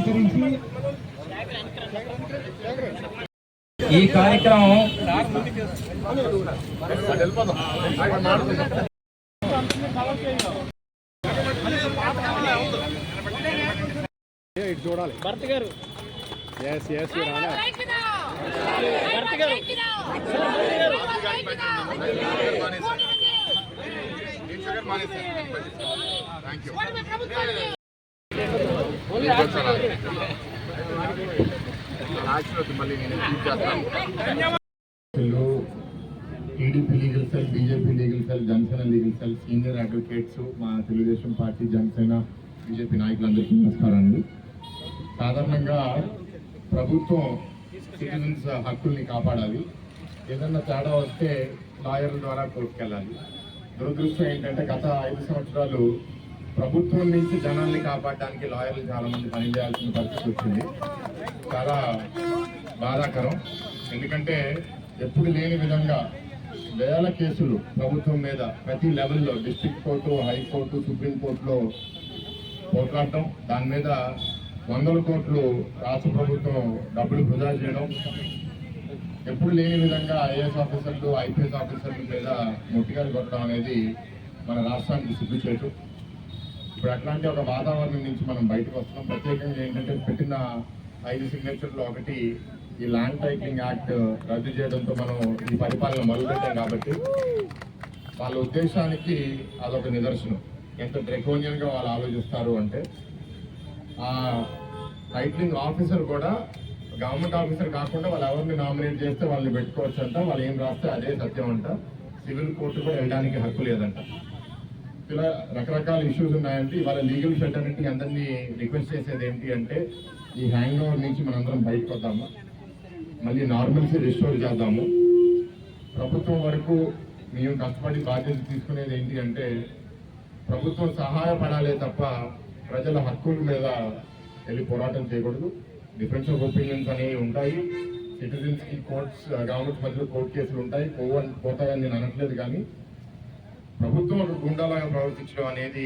ఆవిష్కరించి ఈ కార్యక్రమం చూడాలి భర్త గారు TDP legal cell, BJP legal cell, Janasena legal cell, senior advocates, మా తెలుగుదేశం పార్టీ, జనసేన, బీజేపీ నాయకులందరికీ నమస్కారం అండి. సాధారణంగా ప్రభుత్వం సిటిజన్స్ హక్కుల్ని కాపాడాలి. ఏదన్నా తేడా వస్తే లాయర్ల ద్వారా కోర్టుకెళ్ళాలి. దురదృష్టం ఏంటంటే గత 5 సంవత్సరాలు ప్రభుత్వం నుంచి జనాల్ని కాపాడడానికి లాయర్లు చాలా మంది పనిచేయాల్సిన పరిస్థితి వచ్చింది. చాలా బాధాకరం. ఎందుకంటే ఎప్పుడు లేని విధంగా వేల కేసులు ప్రభుత్వం మీద ప్రతి లెవెల్లో, డిస్ట్రిక్ట్ కోర్టు, హైకోర్టు, సుప్రీంకోర్టులో పోట్లాడటం, దాని మీద 100 కోట్లు రాష్ట్ర ప్రభుత్వం డబ్బులు వృధా చేయడం, ఎప్పుడు లేని విధంగా ఐఏఎస్ ఆఫీసర్లు, ఐపీఎస్ ఆఫీసర్ల మీద ముట్టిగాలు కొట్టడం అనేది మన రాష్ట్రానికి సిగ్గుచేటు. ఇప్పుడు అట్లాంటి ఒక వాతావరణం నుంచి మనం బయటకు వస్తున్నాం. ప్రత్యేకంగా ఏంటంటే పెట్టిన 5 సిగ్నేచర్లు ఒకటి ఈ ల్యాండ్ టైటిలింగ్ యాక్ట్ రద్దు చేయడంతో మనం ఈ పరిపాలన మొదలుపెట్టాం. కాబట్టి వాళ్ళ ఉద్దేశానికి అదొక నిదర్శనం. ఎంత డ్రెకోనియన్గా వాళ్ళు ఆలోచిస్తారు అంటే, ఆ టైటిలింగ్ ఆఫీసర్ కూడా గవర్నమెంట్ ఆఫీసర్ కాకుండా వాళ్ళు ఎవరిని నామినేట్ చేస్తే వాళ్ళని పెట్టుకోవచ్చు అంట. వాళ్ళు ఏం రాస్తే అదే సత్యం అంట. సివిల్ కోర్టు కూడా వెళ్ళడానికి హక్కు లేదంట. ఇలా రకరకాల ఇష్యూస్ ఉన్నాయంటే ఇవాళ లీగల్ ఫెటర్నిటీ అందరినీ రిక్వెస్ట్ చేసేది ఏంటి అంటే, ఈ హ్యాంగ్ ఓవర్ నుంచి మనందరం బయటకు వద్దాము, మళ్ళీ నార్మల్సీ రిస్టోర్ చేద్దాము. ప్రభుత్వం వరకు మేము కష్టపడి బాధ్యత తీసుకునేది ఏంటి అంటే, ప్రభుత్వం సహాయపడాలే తప్ప ప్రజల హక్కుల మీద వెళ్ళి పోరాటం చేయకూడదు. డిఫరెన్స్ ఆఫ్ ఒపీనియన్స్ అనేవి ఉంటాయి. సిటిజన్స్కి కోర్ట్స్, గవర్నమెంట్ మధ్యలో కోర్టు కేసులు ఉంటాయి, పోతాయని నేను అనట్లేదు. కానీ ప్రభుత్వం ఒక గుండాలాగా ప్రవర్తించడం అనేది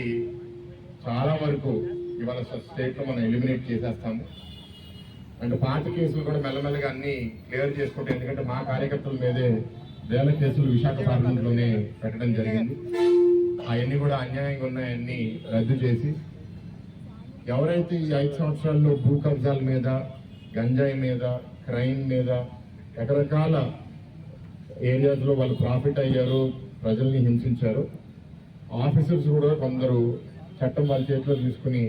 చాలా వరకు ఇవాళ స్టేట్లో మనం ఎలిమినేట్ చేసేస్తాము. అండ్ పాత కేసులు కూడా మెల్లమెల్లగా అన్ని క్లియర్ చేసుకుంటే, ఎందుకంటే మా కార్యకర్తల మీదే వేల కేసులు విశాఖ పార్లమెంట్లోనే పెట్టడం జరిగింది. అవన్నీ కూడా అన్యాయంగా ఉన్నాయన్నీ రద్దు చేసి, ఎవరైతే ఈ 5 సంవత్సరాల్లో భూ కబ్జాల మీద, గంజాయి మీద, క్రైమ్ మీద, రకరకాల ఏరియాస్లో వాళ్ళు ప్రాఫిట్ అయ్యారు, ప్రజల్ని హింసించారు, ఆఫీసర్స్ కూడా కొందరు చట్టం వాళ్ళ చేతిలో తీసుకుని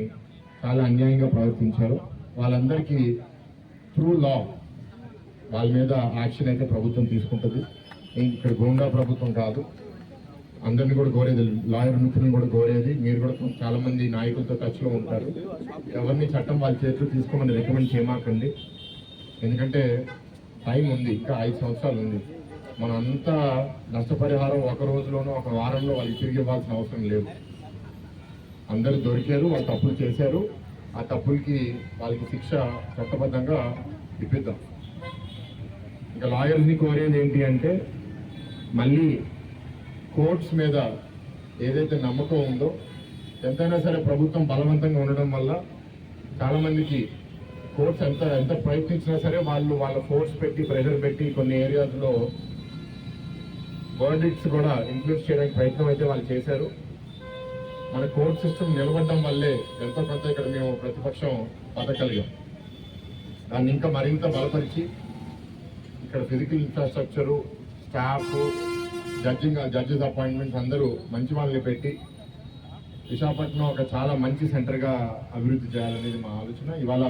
చాలా అన్యాయంగా ప్రవర్తించారు. వాళ్ళందరికీ త్రూ లా వాళ్ళ మీద యాక్షన్ అయితే ప్రభుత్వం తీసుకుంటుంది. ఇక్కడ గోండా ప్రభుత్వం కాదు, అందరినీ కూడా కోరేది, లాయర్ మిత్రులను కూడా కోరేది. మీరు కూడా చాలా మంది నాయకులతో టచ్లో ఉంటారు. ఎవరిని చట్టం వాళ్ళ చేతిలో తీసుకోమని రికమెండ్ చేయమాకండి. ఎందుకంటే టైం ఉంది, ఇంకా 5 సంవత్సరాలు ఉంది. మనం అంతా నష్టపరిహారం ఒక రోజులోనో ఒక వారంలో వాళ్ళకి తిరిగి ఇవ్వాల్సిన అవసరం లేదు. అందరూ దొరికారు, వాళ్ళు తప్పులు చేశారు, ఆ తప్పులకి వాళ్ళకి శిక్ష చట్టబద్ధంగా ఇప్పిద్దాం. ఇంకా లాయర్స్ని కోరేది ఏంటి అంటే, మళ్ళీ కోర్ట్స్ మీద ఏదైతే నమ్మకం ఉందో, ఎంతైనా సరే ప్రభుత్వం బలవంతంగా ఉండడం వల్ల చాలామందికి కోర్ట్స్ ఎంత ప్రయత్నించినా సరే వాళ్ళ ఫోర్స్ పెట్టి, ప్రెషర్ పెట్టి కొన్ని ఏరియాస్లో వర్డిక్ట్స్ కూడా ఇన్ఫ్లుయెన్స్ చేయడానికి ప్రయత్నం అయితే వాళ్ళు చేశారు. మన కోర్ట్ సిస్టమ్ నిలబడడం వల్లే ఎంతో కొంత ఇక్కడ మేము ప్రతిపక్షం బతకగలిగాం. దాన్ని ఇంకా మరింత బలపరిచి ఇక్కడ physical infrastructure, staff, judges appointments అందరూ మంచి వాళ్ళని పెట్టి విశాఖపట్నం ఒక చాలా మంచి సెంటర్గా అభివృద్ధి చేయాలనేది మా ఆలోచన. ఇవాళ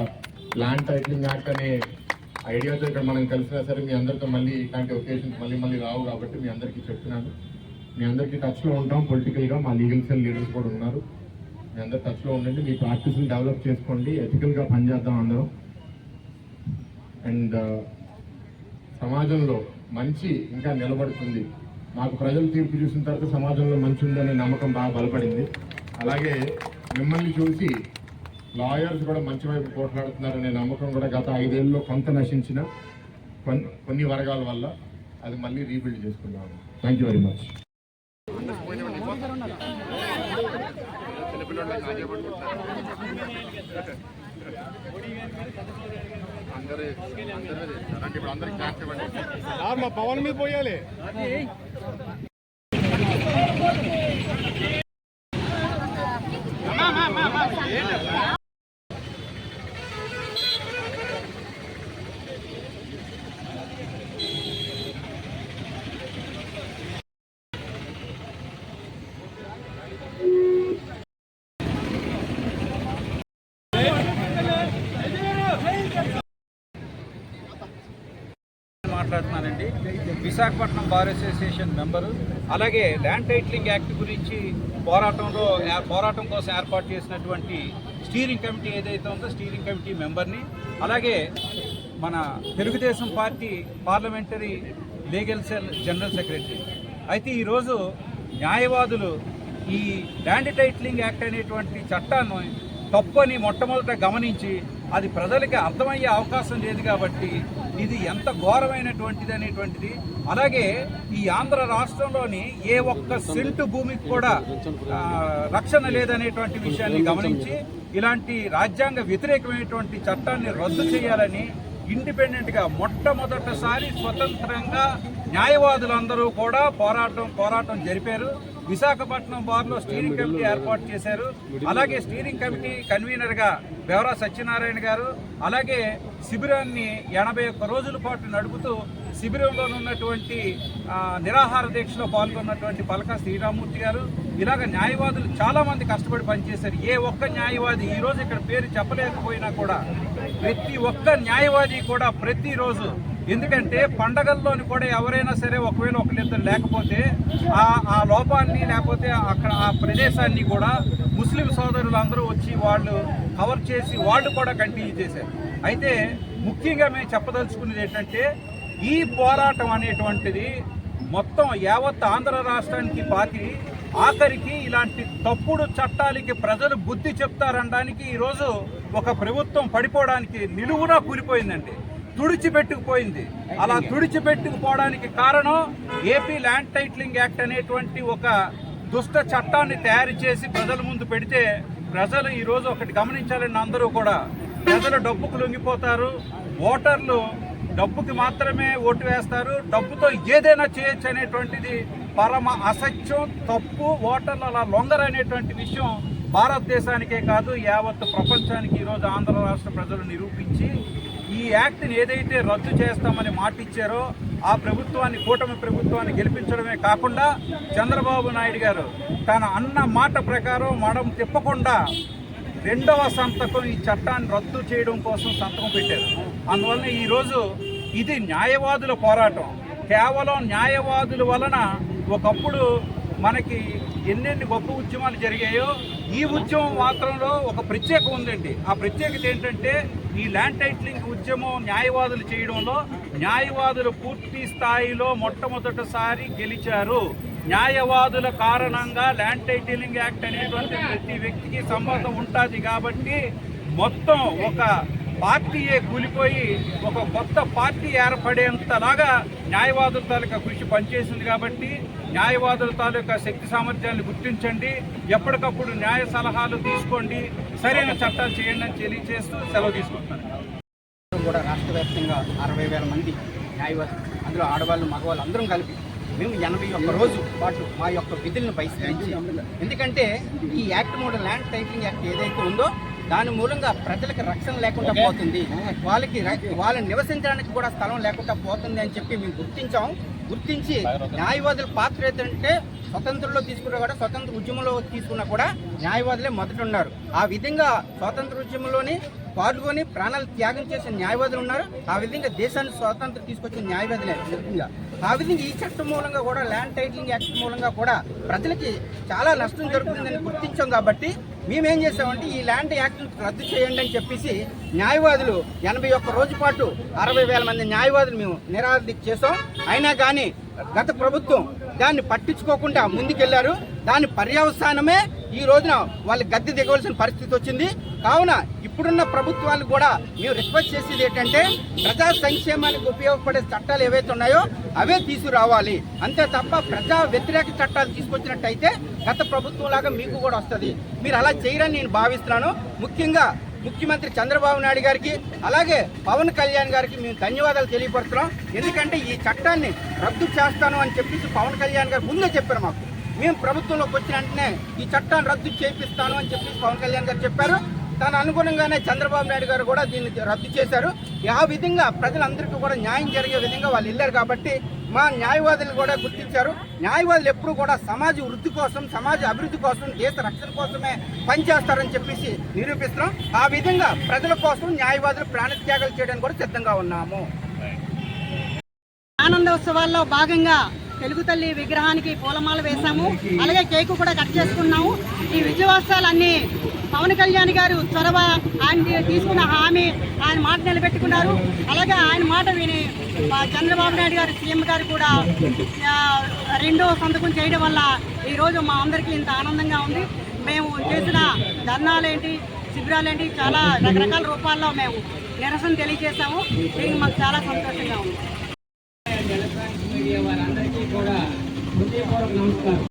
ల్యాండ్ టైటిలింగ్ యాక్ట్ అనే ఐడియాతో ఇక్కడ మనం కలిసినా సరే మీ అందరితో మళ్ళీ ఇలాంటి ఒకేషన్స్ మళ్ళీ రావు. కాబట్టి మీ అందరికీ చెప్తున్నాను, మీ అందరికీ టచ్లో ఉంటాం. పొలిటికల్గా మా లీగల్ సెల్ లీడర్స్ కూడా ఉన్నారు. మీ అందరు టచ్లో ఉండండి, మీ ప్రాక్టీస్ని డెవలప్ చేసుకోండి, ఎథికల్గా పనిచేద్దాం అందరం. అండ్ సమాజంలో మంచి ఇంకా నిలబడుతుంది. మాకు ప్రజలు తీర్పు చూసిన తర్వాత సమాజంలో మంచి ఉందనే నమ్మకం బాగా బలపడింది. అలాగే మిమ్మల్ని చూసి లాయర్స్ కూడా మంచి వైపు పోట్లాడుతున్నారనే నమ్మకం కూడా గత 5 ఏళ్ళలో కొంత నశించిన కొన్ని వర్గాల వల్ల అది మళ్ళీ రీబిల్డ్ చేసుకున్నాము. Thank you very much. మా పవన్ మీద పోయాలి. మాట్లాడుతున్నానండి. విశాఖపట్నం బార్ అసోసియేషన్ మెంబరు, అలాగే ల్యాండ్ టైటిలింగ్ యాక్ట్ గురించి పోరాటం కోసం ఏర్పాటు చేసినటువంటి స్టీరింగ్ కమిటీ ఏదైతే ఉందో స్టీరింగ్ కమిటీ మెంబర్ని, అలాగే మన Telugu Desam party parliamentary legal cell general secretary. అయితే ఈరోజు న్యాయవాదులు ఈ ల్యాండ్ టైటిలింగ్ యాక్ట్ అనేటువంటి చట్టాన్ని తప్పని మొట్టమొదట గమనించి అది ప్రజలకి అర్థమయ్యే అవకాశం లేదు కాబట్టి ఇది ఎంత ఘోరమైనటువంటిది అనేటువంటిది, అలాగే ఈ ఆంధ్ర రాష్ట్రంలోని ఏ ఒక్క సెంటు భూమికి కూడా రక్షణ లేదనేటువంటి విషయాన్ని గమనించి ఇలాంటి రాజ్యాంగ వ్యతిరేకమైనటువంటి చట్టాన్ని రద్దు చేయాలని ఇండిపెండెంట్గా మొట్టమొదటిసారి స్వతంత్రంగా న్యాయవాదులందరూ కూడా పోరాటం జరిపారు. విశాఖపట్నం బార్లో స్టీరింగ్ కమిటీ ఏర్పాటు చేశారు. అలాగే స్టీరింగ్ కమిటీ కన్వీనర్గా బెవరా సత్యనారాయణ గారు, అలాగే శిబిరాన్ని 81 రోజుల పాటు నడుపుతూ శిబిరంలో ఉన్నటువంటి నిరాహార దీక్షలో పాల్గొన్నటువంటి పలక శ్రీరామూర్తి గారు, ఇలాగ న్యాయవాదులు చాలామంది కష్టపడి పనిచేశారు. ఏ ఒక్క న్యాయవాది ఈరోజు ఇక్కడ పేరు చెప్పలేకపోయినా కూడా ప్రతి ఒక్క న్యాయవాది కూడా ప్రతిరోజు, ఎందుకంటే పండగల్లోని కూడా ఎవరైనా సరే ఒకవేళ ఒకరిద్దరు లేకపోతే ఆ లోపాన్ని లేకపోతే అక్కడ ఆ ప్రదేశాన్ని కూడా ముస్లిం సోదరులు అందరూ వచ్చి వాళ్ళు కవర్ చేసి వాళ్ళు కూడా కంటిన్యూ చేశారు. అయితే ముఖ్యంగా మేము చెప్పదలుచుకున్నది ఏంటంటే ఈ పోరాటం అనేటువంటిది మొత్తం యావత్ ఆంధ్ర రాష్ట్రానికి పాకి ఆఖరికి ఇలాంటి తప్పుడు చట్టాలకి ప్రజలు బుద్ధి చెప్తారనడానికి ఈరోజు ఒక ప్రభుత్వం పడిపోవడానికి నిలువునా కూలిపోయిందండి, తుడిచిపెట్టుకుపోయింది. అలా తుడిచిపెట్టుకుపోవడానికి కారణం ఏపీ ల్యాండ్ టైటిలింగ్ యాక్ట్ అనేటువంటి ఒక దుష్ట చట్టాన్ని తయారు చేసి ప్రజల ముందు పెడితే ప్రజలు ఈరోజు ఒకటి గమనించాలని అందరూ కూడా, ప్రజలు డబ్బుకు లొంగిపోతారు, ఓటర్లు డబ్బుకి మాత్రమే ఓటు వేస్తారు, డబ్బుతో ఏదైనా చేయొచ్చు అనేటువంటిది పరమ అసత్యం, తప్పు. ఓటర్లు అలా లొంగరనేటువంటి విషయం భారతదేశానికే కాదు యావత్ ప్రపంచానికి ఈరోజు ఆంధ్ర రాష్ట్ర ప్రజలు నిరూపించి ఈ యాక్ట్ని ఏదైతే రద్దు చేస్తామని మాట ఇచ్చారో ఆ ప్రభుత్వాన్ని, కూటమి ప్రభుత్వాన్ని గెలిపించడమే కాకుండా చంద్రబాబు నాయుడు గారు తన అన్న మాట ప్రకారం మడం తిప్పకుండా 2వ సంతకం ఈ చట్టాన్ని రద్దు చేయడం కోసం సంతకం పెట్టారు. అందువలన ఈరోజు ఇది న్యాయవాదుల పోరాటం. కేవలం న్యాయవాదుల వలన ఒకప్పుడు మనకి ఎన్నెన్ని గొప్ప ఉద్యమాలు జరిగాయో ఈ ఉద్యమం మాత్రంలో ఒక ప్రత్యేకత ఉందండి. ఆ ప్రత్యేకత ఏంటంటే ఈ ల్యాండ్ టైటిలింగ్ ఉద్యమం న్యాయవాదులు చేయడంలో న్యాయవాదులు పూర్తి స్థాయిలో మొట్టమొదటిసారి గెలిచారు. న్యాయవాదుల కారణంగా ల్యాండ్ టైటిలింగ్ యాక్ట్ అనేటువంటి ప్రతి వ్యక్తికి సంబంధం ఉంటుంది కాబట్టి మొత్తం ఒక పార్టీయే కూలిపోయి ఒక కొత్త పార్టీ ఏర్పడేంతలాగా న్యాయవాదుల తాలూకా కృషి పనిచేసింది. కాబట్టి న్యాయవాదుల తాలూకా శక్తి సామర్థ్యాన్ని గుర్తించండి, ఎప్పటికప్పుడు న్యాయ సలహాలు తీసుకోండి, సరైన చట్టాలు చేయండి అని తెలియజేస్తూ సెలవు తీసుకుంటున్నాను. కూడా రాష్ట్ర వ్యాప్తంగా 60,000 మంది న్యాయవాదులు, అందులో ఆడవాళ్ళు మగవాళ్ళు అందరం కలిపి మేము 81 రోజు పాటు మా యొక్క విధులను బహిష్కరించి, ఎందుకంటే ఈ act model land titling act ఏదైతే ఉందో దాని మూలంగా ప్రజలకు రక్షణ లేకుండా పోతుంది, వాళ్ళని నివసించడానికి కూడా స్థలం లేకుండా పోతుంది అని చెప్పి మేము గుర్తించి న్యాయవాదుల పాత్ర ఏంటంటే స్వతంత్రంలో తీసుకున్నా కూడా స్వతంత్ర ఉద్యమంలో తీసుకున్నా కూడా న్యాయవాదులే మొదట ఉన్నారు. ఆ విధంగా స్వాతంత్ర ఉద్యమంలోని పాల్గొని ప్రాణాలు త్యాగం చేసిన న్యాయవాదులు ఉన్నారు. ఆ విధంగా దేశాన్ని స్వాతంత్రం తీసుకొచ్చిన న్యాయవాదులే ముఖ్యంగా. ఆ విధంగా ఈ చట్టం మూలంగా కూడా ల్యాండ్ టైటిలింగ్ యాక్ట్ మూలంగా కూడా ప్రజలకి చాలా నష్టం జరుగుతుందని గుర్తించాం. కాబట్టి మేమేం చేసామంటే ఈ ల్యాండ్ యాక్ట్ రద్దు చేయండి అని చెప్పేసి న్యాయవాదులు 81 రోజు పాటు 60,000 మంది న్యాయవాదులు మేము నిరాదీక్ష చేసాం. అయినా కానీ గత ప్రభుత్వం దాన్ని పట్టించుకోకుండా ముందుకెళ్లారు. దాని పర్యవసానమే ఈ రోజున వాళ్ళు గద్దె దిగవలసిన పరిస్థితి వచ్చింది. కావున ఇప్పుడున్న ప్రభుత్వాలు కూడా మేము రిక్వెస్ట్ చేసేది ఏంటంటే ప్రజా సంక్షేమానికి ఉపయోగపడే చట్టాలు ఏవైతే ఉన్నాయో అవే తీసుకురావాలి, అంతే తప్ప ప్రజా వ్యతిరేక చట్టాలు తీసుకొచ్చినట్టయితే గత ప్రభుత్వం లాగా మీకు కూడా వస్తుంది. మీరు అలా చేయరని నేను భావిస్తున్నాను. ముఖ్యంగా ముఖ్యమంత్రి చంద్రబాబు నాయుడు గారికి అలాగే పవన్ కళ్యాణ్ గారికి మేము ధన్యవాదాలు తెలియపరుస్తున్నాం. ఎందుకంటే ఈ చట్టాన్ని రద్దు చేస్తాను అని చెప్పేసి పవన్ కళ్యాణ్ గారు ముందే చెప్పారు మాకు. మేము ప్రభుత్వంలోకి వచ్చిన వెంటనే ఈ చట్టాన్ని రద్దు చేపిస్తాను అని చెప్పేసి పవన్ కళ్యాణ్ గారు చెప్పారు. దాని అనుగుణంగానే చంద్రబాబు నాయుడు గారు కూడా దీన్ని రద్దు చేశారు. ఆ విధంగా ప్రజలందరికీ కూడా న్యాయం జరిగే విధంగా వాళ్ళు వెళ్ళారు. కాబట్టి మా న్యాయవాదులు కూడా గుర్తించారు. న్యాయవాదులు ఎప్పుడు కూడా సమాజ వృద్ధి కోసం, సమాజ అభివృద్ధి కోసం, దేశ రక్షణ కోసమే పనిచేస్తారని చెప్పేసి నిరూపిస్తున్నాం. ఆ విధంగా ప్రజల కోసం న్యాయవాదులు ప్రాణత్యాగాలు చేయడానికి కూడా సిద్ధంగా ఉన్నాము. ఆనందోత్సవాల్లో భాగంగా తెలుగు తల్లి విగ్రహానికి పూలమాల వేశాము. అలాగే కేకు కూడా కట్ చేసుకున్నాము. ఈ విజయోత్సవాలన్నీ పవన్ కళ్యాణ్ గారు చొరవ, ఆయన తీసుకున్న హామీ, ఆయన మాట నిలబెట్టుకున్నారు. అలాగే ఆయన మాట విని చంద్రబాబు నాయుడు గారు సీఎం గారు కూడా రెండో సంతకం చేయడం వల్ల ఈరోజు మా అందరికీ ఇంత ఆనందంగా ఉంది. మేము చేసిన ధర్నాలేంటి, శిబిరాలేంటి, చాలా రకరకాల రూపాల్లో మేము నిరసన తెలియజేశాము. దీనికి మాకు చాలా సంతోషంగా ఉంది. ఎలక్ట్రానిక్ మీడియా వారందరికీ కూడా హృదయపూర్వక నమస్కారం.